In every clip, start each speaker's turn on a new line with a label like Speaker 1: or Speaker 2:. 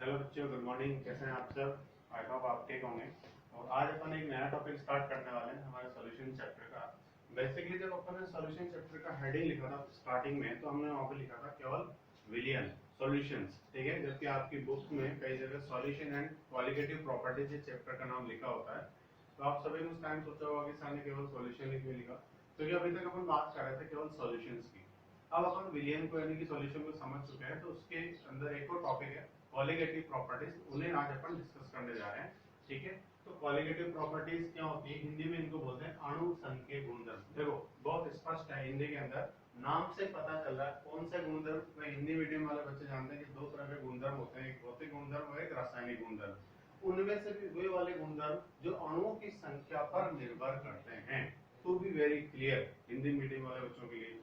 Speaker 1: Hello बच्चों, good morning. कैसे हैं आप सब? आई होप आप ठीक होंगे। और आज अपन एक नया टॉपिक स्टार्ट करने वाले हैं हमारे सॉल्यूशन चैप्टर का। बेसिकली जब अपन ने सॉल्यूशन चैप्टर का हेडिंग लिखा था स्टार्टिंग में, तो हमने वहाँ पे लिखा था केवल विलियन सॉल्यूशंस, ठीक है। जबकि आपकी बुक में कई जगह solution and qualitative properties chapter का नाम लिखा होता है। तो आप सभी ने उस टाइम सोचा होगा कि सर ने केवल सॉल्यूशन लिख में लिखा, क्योंकि अभी तक अपन बात कर रहे थे केवल सॉल्यूशंस की। अब अपन विलियन को यानी कि सॉल्यूशन को समझ चुके हैं, तो उसके अंदर एक और टॉपिक है कॉलिगेटिव प्रॉपर्टीज, उन्हें आज अपन डिस्कस करने जा रहे हैं, ठीक है। तो कॉलिगेटिव प्रॉपर्टीज क्या होती है? हिंदी में इनको बोलते हैं अणुसंख्यक गुणधर्म। देखो बहुत स्पष्ट है हिंदी के अंदर, नाम से पता चल रहा है कौन से गुणधर्म। हिंदी मीडियम वाले बच्चे जानते हैं कि दो तरह के गुणधर्म होते हैं, एक भौतिक गुणधर्म और एक रासायनिक गुणधर्म। उनमें से भी वे वाले गुणधर्म जो अणुओं की संख्या पर निर्भर करते हैं। To be very clear Hindi medium वाले बच्चों के लिए।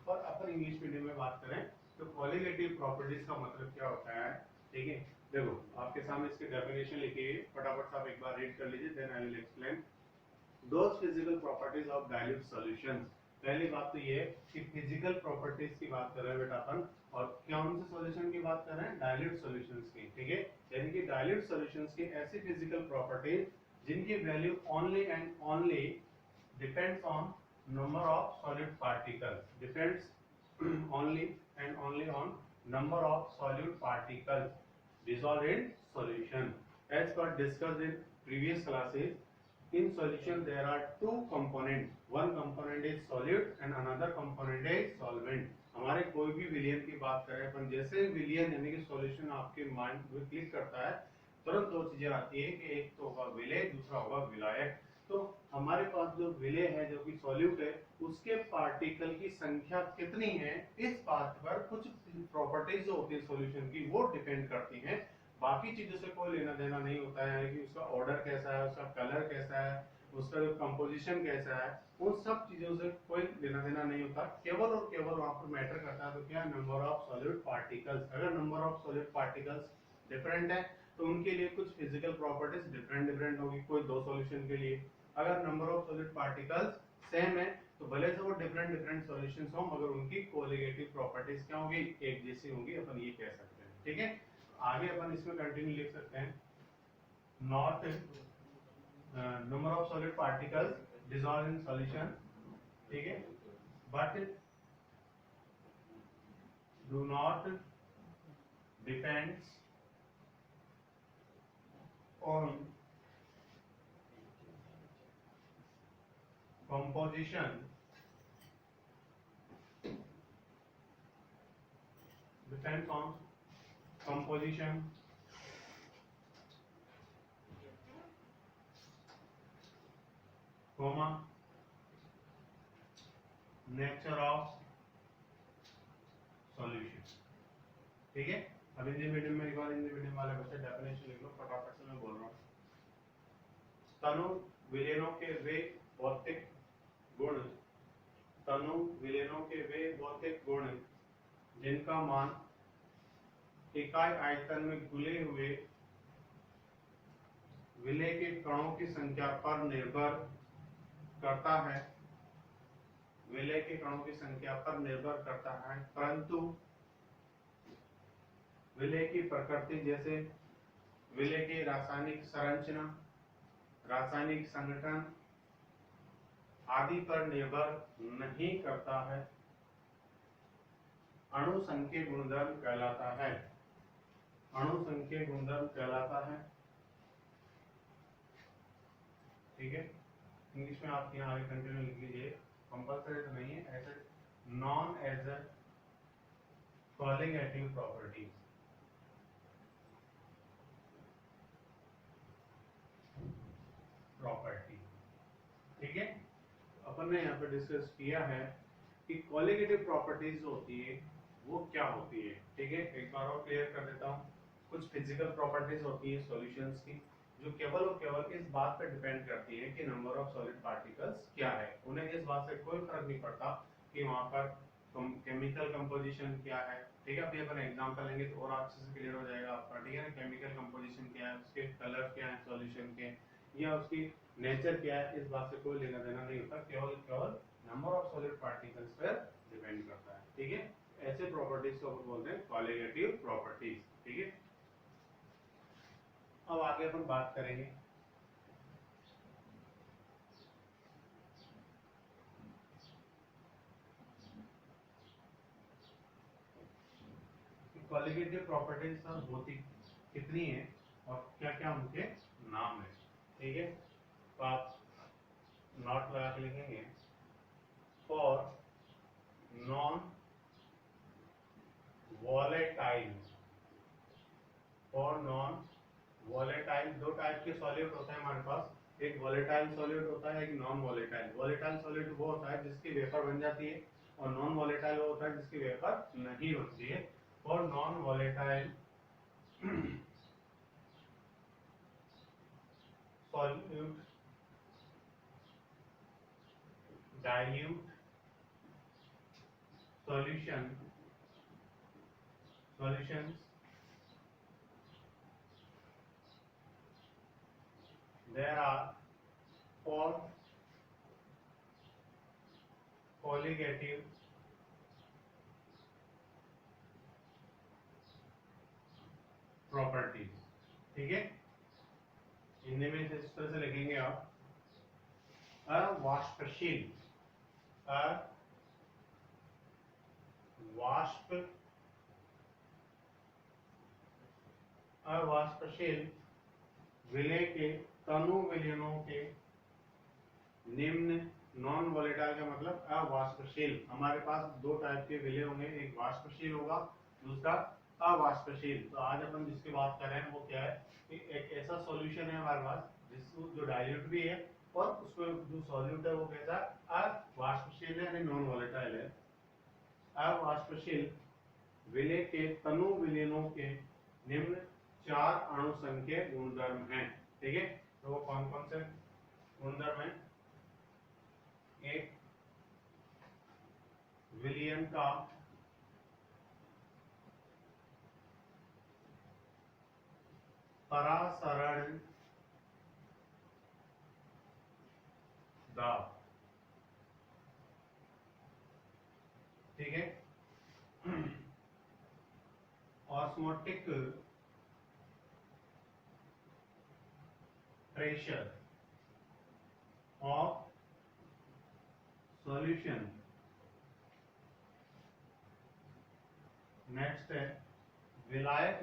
Speaker 1: और अपन इंग्लिश मीडियम में बात करें तो क्वालिटेटिव प्रॉपर्टीज का मतलब क्या होता है, ठीक है। देखो आपके सामने इसकी डेफिनेशन लिखी है, फटाफट आप एक बार रीड कर लीजिए, then I will explain. Those physical properties of dilute solutions. पहली बात तो ये है कि फिजिकल प्रॉपर्टीज की बात कर रहे हैं बेटा अपन, और कौन से सॉल्यूशन की बात कर रहे हैं? डाइल्यूट सॉल्यूशंस की, ठीक है। यानी कि डाइल्यूट सॉल्यूशंस की ऐसी फिजिकल प्रॉपर्टीज जिनकी value only and only depends on number of solid particles, depends only and only on number of solid particles dissolved in solution. As per discussed in previous classes, in solution there are two components, one component is solid and another component is solvent. हमारे कोई भी विलियन की बात करें अपन, जैसे विलियन यानी कि solution आपके माइंड में क्लिक करता है, तुरंत दो चीजें आती है कि एक तो होगा विलेय, दूसरा होगा विलायक। तो हमारे पास जो विलेय है, जो कि सॉल्यूट है, उसके पार्टिकल की संख्या कितनी है, इस बात पर कुछ प्रॉपर्टीज जो होती है सॉल्यूशन की वो डिपेंड करती हैं। बाकी चीजों से कोई लेना देना नहीं होता है, यानी कि उसका ऑर्डर कैसा है, उसका कलर कैसा है, उसका जो कंपोजिशन कैसा है, उन सब चीजों से कोई लेना देना नहीं होता। केवल और केवल वहां पर मैटर करता है तो क्या, नंबर ऑफ सॉलिड पार्टिकल्स। अगर number of solid particles different है तो उनके लिए कुछ फिजिकल प्रॉपर्टीज डिफरेंट डिफरेंट होगी, कोई दो सॉल्यूशन के लिए। अगर number of solid particles same है तो भले से वो डिफरेंट डिफरेंट सॉल्यूशंस हो, मगर उनकी कोलिगेटिव प्रॉपर्टीज क्या होगी? एक जैसी होंगी, अपन ये कह सकते हैं, ठीक है। आगे अपन इसमें कंटिन्यू लिख सकते हैं, not number of solid particles dissolve in solution, ठीक है, but do not depends on composition, depends on composition, comma nature of solution, ठीक है। अब हिंदी मीडियम में एक बार हिंदी मीडियम वाले बच्चे डेफिनेशन लिख लो, फटाफट से मैं बोल रहा हूँ। तनु विलेनों के वे भौतिक गुण, तनु विलेनों के वे भौतिक गुण जिनका मान इकाई आयतन में घुले हुए विलेय के कणों की संख्या पर निर्भर करता है, विलेय के कणों की संख्या पर निर्भर करता है, परंतु विलेय की प्रकृति जैसे विलेय की रासायनिक संरचना, रासायनिक संगठन आदि पर निर्भर नहीं करता है, अणुसंख्यक गुणधर्म कहलाता है, अणुसंख्यक गुणधर्म कहलाता है, ठीक है। इंग्लिश में आप यहाँ आगे कंटिन्यू लिख लीजिए, कंपल्सरी तो नहीं है, ऐसे known as a colligative properties, property, ठीक है। अपन ने यहाँ पे डिस्कस किया है कि कॉलिगेटिव प्रॉपर्टीज जो होती है वो क्या होती है, ठीक है। एक बार और क्लियर कर देता हूँ। कुछ फिजिकल प्रॉपर्टीज होती है सॉल्यूशंस की, जो केवल और केवल इस बात पे डिपेंड करती है कि नंबर ऑफ सॉलिड पार्टिकल्स क्या है। उन्हें इस बात से कोई फर्क नहीं पड़ता कि वहां पर केमिकल कंपोजिशन क्या है, ठीक है। अभी अपन एग्जांपल लेंगे तो और अच्छे से क्लियर हो जाएगा आपका, ठीक है ना। केमिकल कंपोजिशन क्या है, उसके कलर क्या है सॉल्यूशन के, या उसकी नेचर क्या है, इस बात से कोई लेना देना नहीं होता, केवल केवल नंबर ऑफ सॉलिड पार्टिकल्स पर डिपेंड करता है, ठीक है। ऐसे प्रॉपर्टीज को बोलते हैं कॉलिगेटिव प्रॉपर्टीज, ठीक है। अब आगे अपन बात करेंगे क्वालिटेटिव प्रॉपर्टीज सर होती कितनी है और क्या क्या उनके नाम है। ठीक है, तो आप नोट लगा के लिखेंगे for non volatile. For non volatile दो टाइप के सॉल्यूट होते हैं हमारे पास, एक वॉलेटाइल सॉल्यूट होता है, एक नॉन वॉलेटाइल। वॉलेटाइल सॉल्यूट वो होता है जिसकी वेपर बन जाती है, और नॉन वॉलेटाइल वो होता है जिसकी वेपर नहीं बनती है। For non volatile solute dilute solutions there are four colligative properties। ठीक है, हिंदी में इस तरह से लिखेंगे आप अवाष्पशील। अवाष्पशील विलय के तनु विलयनों के निम्न। नॉन वॉलेटाइल का मतलब अवाष्पशील। हमारे पास दो टाइप के विलय होंगे, एक वाष्पशील होगा, दूसरा अवाष्पशील। तो आज अपन जिसकी बात कर रहे हैं वो क्या है कि एक ऐसा सॉल्यूशन है हमारे पास जिसको जो डाइल्यूट भी है और उसमें जो सॉल्यूट है वो कैसा अवाष्पशील है यानी नॉन वॉलेटाइल है। अवाष्पशील विलय के तनु विलयनों के निम्न चार अणु संख्या गुणधर्म हैं। ठीक है, तो वो कौन कौन से गुणधर्म हैं? एक विलयन का परासरण दाब। ठीक है, osmotic pressure of solution. Next है विलायक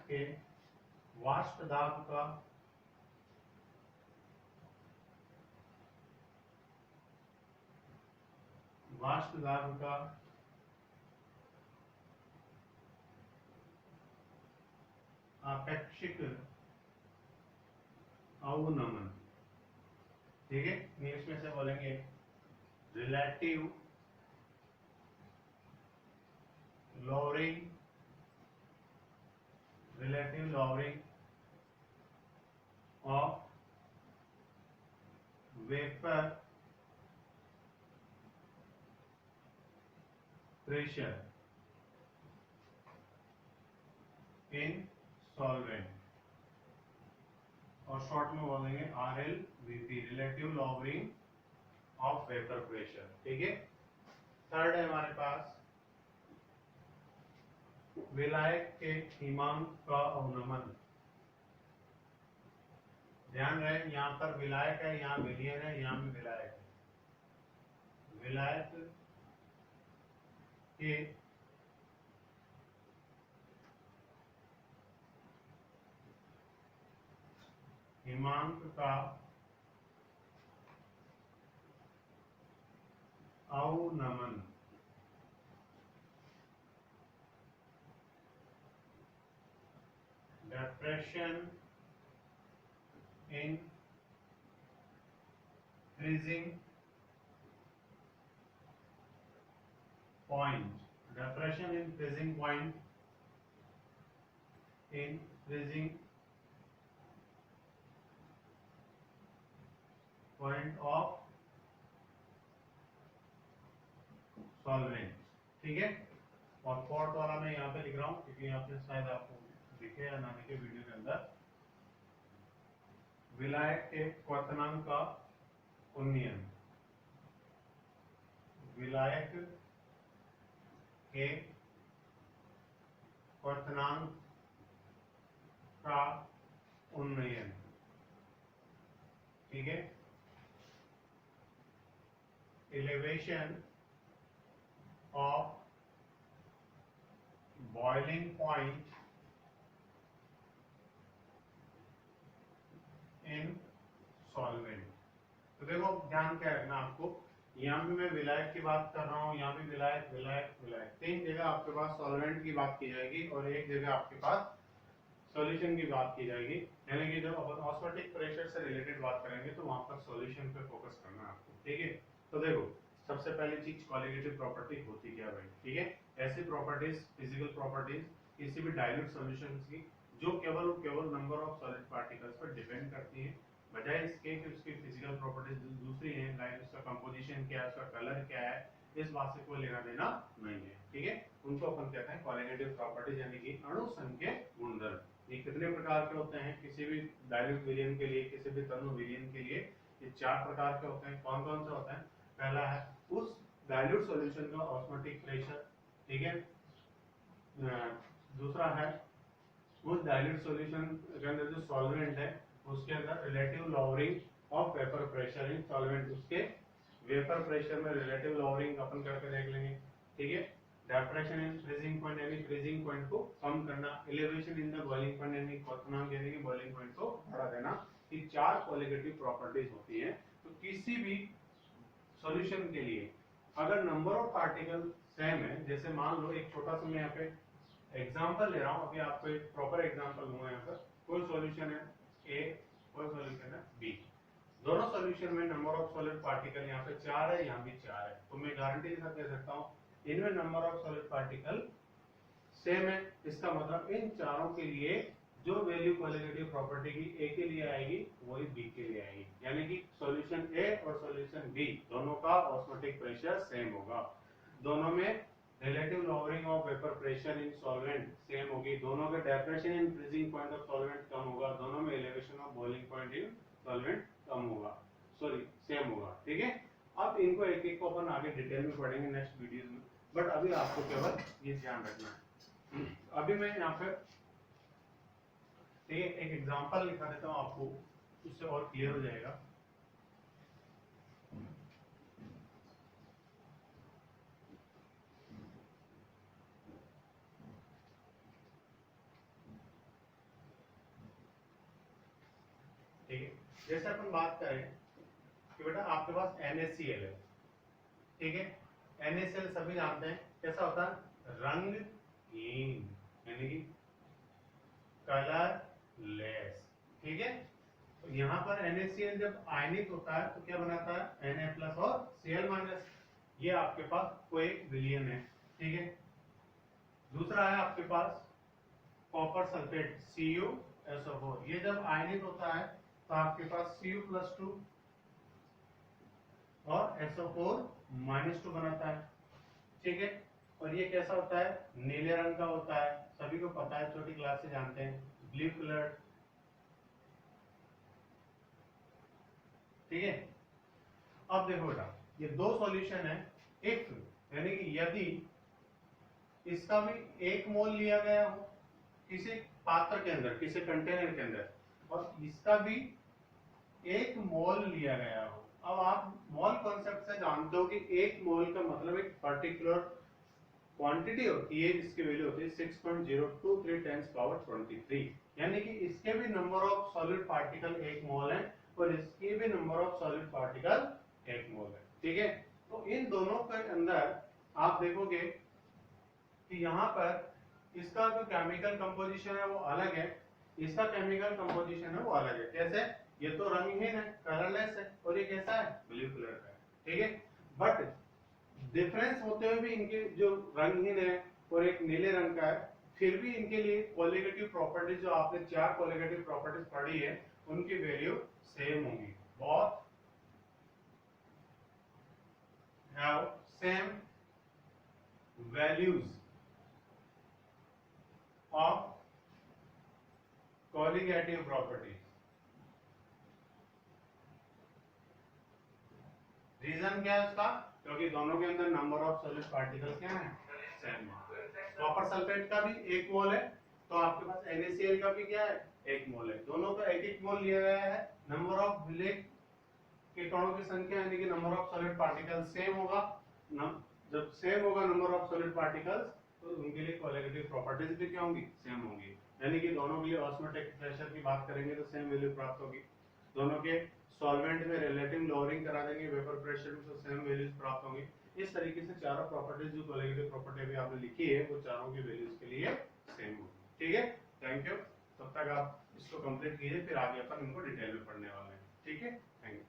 Speaker 1: के वाष्प दाब का अपेक्षिक अवनमन। ठीक है, इंग्लिश में से बोलेंगे relative lowering of vapor pressure in solvent, और शॉर्ट में बोलेंगे RLVP, relative lowering of vapour pressure. ठीक है, थर्ड है हमारे पास विलायक के हिमांक का अवनमन। ध्यान रहे यहाँ पर विलायक है, यहाँ विलयन है, यहाँ भी विलायक है। विलायक के हिमांक का अवनमन depression in freezing point, depression in freezing point, in freezing point of solvent। ठीक है, और फोर्थ वाला मैं यहाँ पे लिख रहा हूँ क्योंकि यहाँ पे शायद आपको दिखे या ना दिखे वीडियो के अंदर। विलायक के क्वथनांक का उन्नयन। विलायक के क्वथनांक का उन्नयन, ठीक है, elevation of boiling point in solvent। तो देखो ध्यान क्या रखना आपको, यहाँ भी मैं विलायक की बात कर रहा हूँ, यहाँ भी विलायक विलायक विलायक, तीन जगह आपके पास सॉल्वेंट की बात की जाएगी और एक जगह आपके पास सॉल्यूशन की बात की जाएगी। यानी कि जब अपन ऑस्मोटिक प्रेशर से रिलेटेड बात करेंगे तो वहां पर सॉल्यूशन पे फोकस करना है आपको, ठीक है। तो देखो सबसे पहली चीज क्वालिटेटिव प्रॉपर्टी होती क्या भाई, ठीक है। ऐसी प्रॉपर्टीज, फिजिकल प्रॉपर्टीज किसी भी डाइल्यूट सॉल्यूशन की जो केवल नंबर ऑफ सॉलिड पार्टिकल्स पर डिपेंड करती है, बजाय इसके कि उसकी फिजिकल प्रॉपर्टीज दूसरी हैं, लाइक उसका कंपोजिशन क्या है, उसका कलर क्या है, इस बात से कोई लेना देना नहीं है, ठीक है। उनको अपन कहते हैं क्वालिटेटिव प्रॉपर्टीज, यानी कि अणु संख्या गुणधर्म। ये कितने प्रकार के होते हैं किसी भी डाइल्यूट विलयन के लिए, किसी भी तनु विलयन के लिए? ये चार प्रकार के होते हैं। कौन कौन से होते हैं? पहला है उस डाइल्यूट सॉल्यूशन का ऑस्मोटिक प्रेशर, ठीक है। दूसरा है उस डाइल्यूट सॉल्यूशन के अंदर जो सॉल्वेंट है उसके अंदर relative lowering of vapour pressure in solvent, उसके वेपर प्रेशर में रिलेटिव लॉवरिंग अपन करके देख लेंगे, ठीक है। डेप्रेशन इन फ्रीजिंग पॉइंट, यानी फ्रीजिंग पॉइंट को कम करना। Elevation in the boiling point, यानी क्वथनांक यानी कि बॉइलिंग पॉइंट को बढ़ा देना। ये चार क्वालिटेटिव प्रॉपर्टीज होती हैं। तो किसी भी सॉल्यूशन के लिए अगर नंबर ऑफ पार्टिकल सेम है, जैसे मान लो एक छोटा सा मैं यहाँ पे एग्जांपल ले रहा हूँ, अभी आपको एक प्रॉपर एग्जांपल लूंगा। यहाँ पर कोई सॉल्यूशन है ए, कोई सॉल्यूशन है बी, दोनों सॉल्यूशन में नंबर ऑफ सॉलिड पार्टिकल यहाँ पे 4 है, यहाँ भी 4 है, तो मैं गारंटी के साथ कह सकता हूँ इनमें number of solid particle same है। इसका मतलब इन चारों के लिए जो वैल्यू क्वालिटेटिव प्रॉपर्टी की ए के लिए आएगी वही बी के लिए आएगी, यानी कि सॉल्यूशन ए और सॉल्यूशन बी दोनों का ऑस्मोटिक प्रेशर सेम होगा, दोनों में relative lowering of vapour pressure in solvent same होगी, दोनों के depression in freezing point of solvent कम होगा, दोनों में elevation of boiling point in solvent कम होगा, सॉरी सेम होगा, ठीक है। अब इनको एक एक को अपन आगे डिटेल में पढ़ेंगे नेक्स्ट वीडियोस में, बट अभी आपको केवल ये ध्यान रखना है। अभी मैं यहाँ पे एक एग्जांपल लिखा देता हूँ आपको, उससे और क्लियर हो जाएगा। ठीक है, जैसे अपन बात करें कि बेटा आपके पास NaCl है, ठीक है। NaCl सभी जानते हैं कैसा होता है, रंगहीन यानी कि कलरलेस, ठीक है। तो यहाँ पर NaCl जब आयनित होता है तो क्या बनाता है, Na प्लस और Cl-, ये आपके पास कोई विलयन है, ठीक है। दूसरा है आपके पास कॉपर सल्फेट CuSO4, ये जब आयनित होता है तो आपके पास Cu+2 और SO4-2 बनाता है, ठीक है। और ये कैसा होता है, नीले रंग का होता है, सभी को पता है, छोटी क्लास से जानते हैं, ब्लू कलर, ठीक है। अब देखो बेटा ये दो सॉल्यूशन है, इफ यानी कि यदि इसका भी एक मोल लिया गया हो किसी पात्र के अंदर, किसी कंटेनर के अंदर, और इसका भी एक मोल लिया गया हो। अब आप मोल कॉन्सेप्ट से जानते हो कि एक मोल का मतलब एक पर्टिकुलर क्वांटिटी होती है जिसकी वैल्यू होती है 6.023 × 10⁻23, यानी कि इसके भी नंबर ऑफ सॉलिड पार्टिकल एक मोल है और इसके भी नंबर ऑफ सॉलिड पार्टिकल एक मोल है, ठीक है। तो इन दोनों के अंदर आप देखोगे कि यहाँ पर इसका जो केमिकल कंपोजिशन है वो अलग है, इसका केमिकल कंपोजिशन है वो अलग है। कैसे? ये तो रंगहीन है, कलरलेस है, और ये कैसा है, ब्लू कलर का है, ठीक है। बट डिफरेंस होते हुए भी इनके जो रंगहीन है और एक नीले रंग का है, फिर भी इनके लिए क्वालिटेटिव प्रॉपर्टीज जो आपने चार क्वालिटेटिव प्रॉपर्टीज पढ़ी है उनकी वैल्यू सेम होंगी। Both have same values of colligative properties. Reason क्या है उसका? क्योंकि दोनों के अंदर नंबर ऑफ सॉलिड पार्टिकल्स क्या है, सेम है। कॉपर सल्फेट का भी 1 मोल है, तो आपके पास NaCl का भी क्या है 1 मोल है। दोनों का 1-1 मोल लिया गया है। नंबर ऑफ विलेय के कणों की संख्या यानी कि number of solid particles same होगा। जब सेम होगा नंबर ऑफ सॉलिड पार्टिकल्स, तो उनके लिए कोएगुलेटिव प्रॉपर्टीज भी क्या होंगी, सेम होंगी। यानी कि दोनों के लिए ऑस्मोटिक प्रेशर की बात करेंगे तो सेम वैल्यू प्राप्त होगी। दोनों के सॉल्वेंट में रिलेटिव लोअरिंग करा देंगे वेपर प्रेशर में, तो सेम वैल्यूज प्राप्त होंगी। इस तरीके से चारों प्रॉपर्टीज जो कोएगुलेटिव प्रॉपर्टी अभी आपने लिखी है वो चारों की वैल्यूज के लिए सेम होगी। ठीक है, थैंक यू। तब तक आप इसको कंप्लीट कीजिए, फिर आगे अपन इनको डिटेल में पढ़ने वाले हैं। ठीक है, थैंक यू।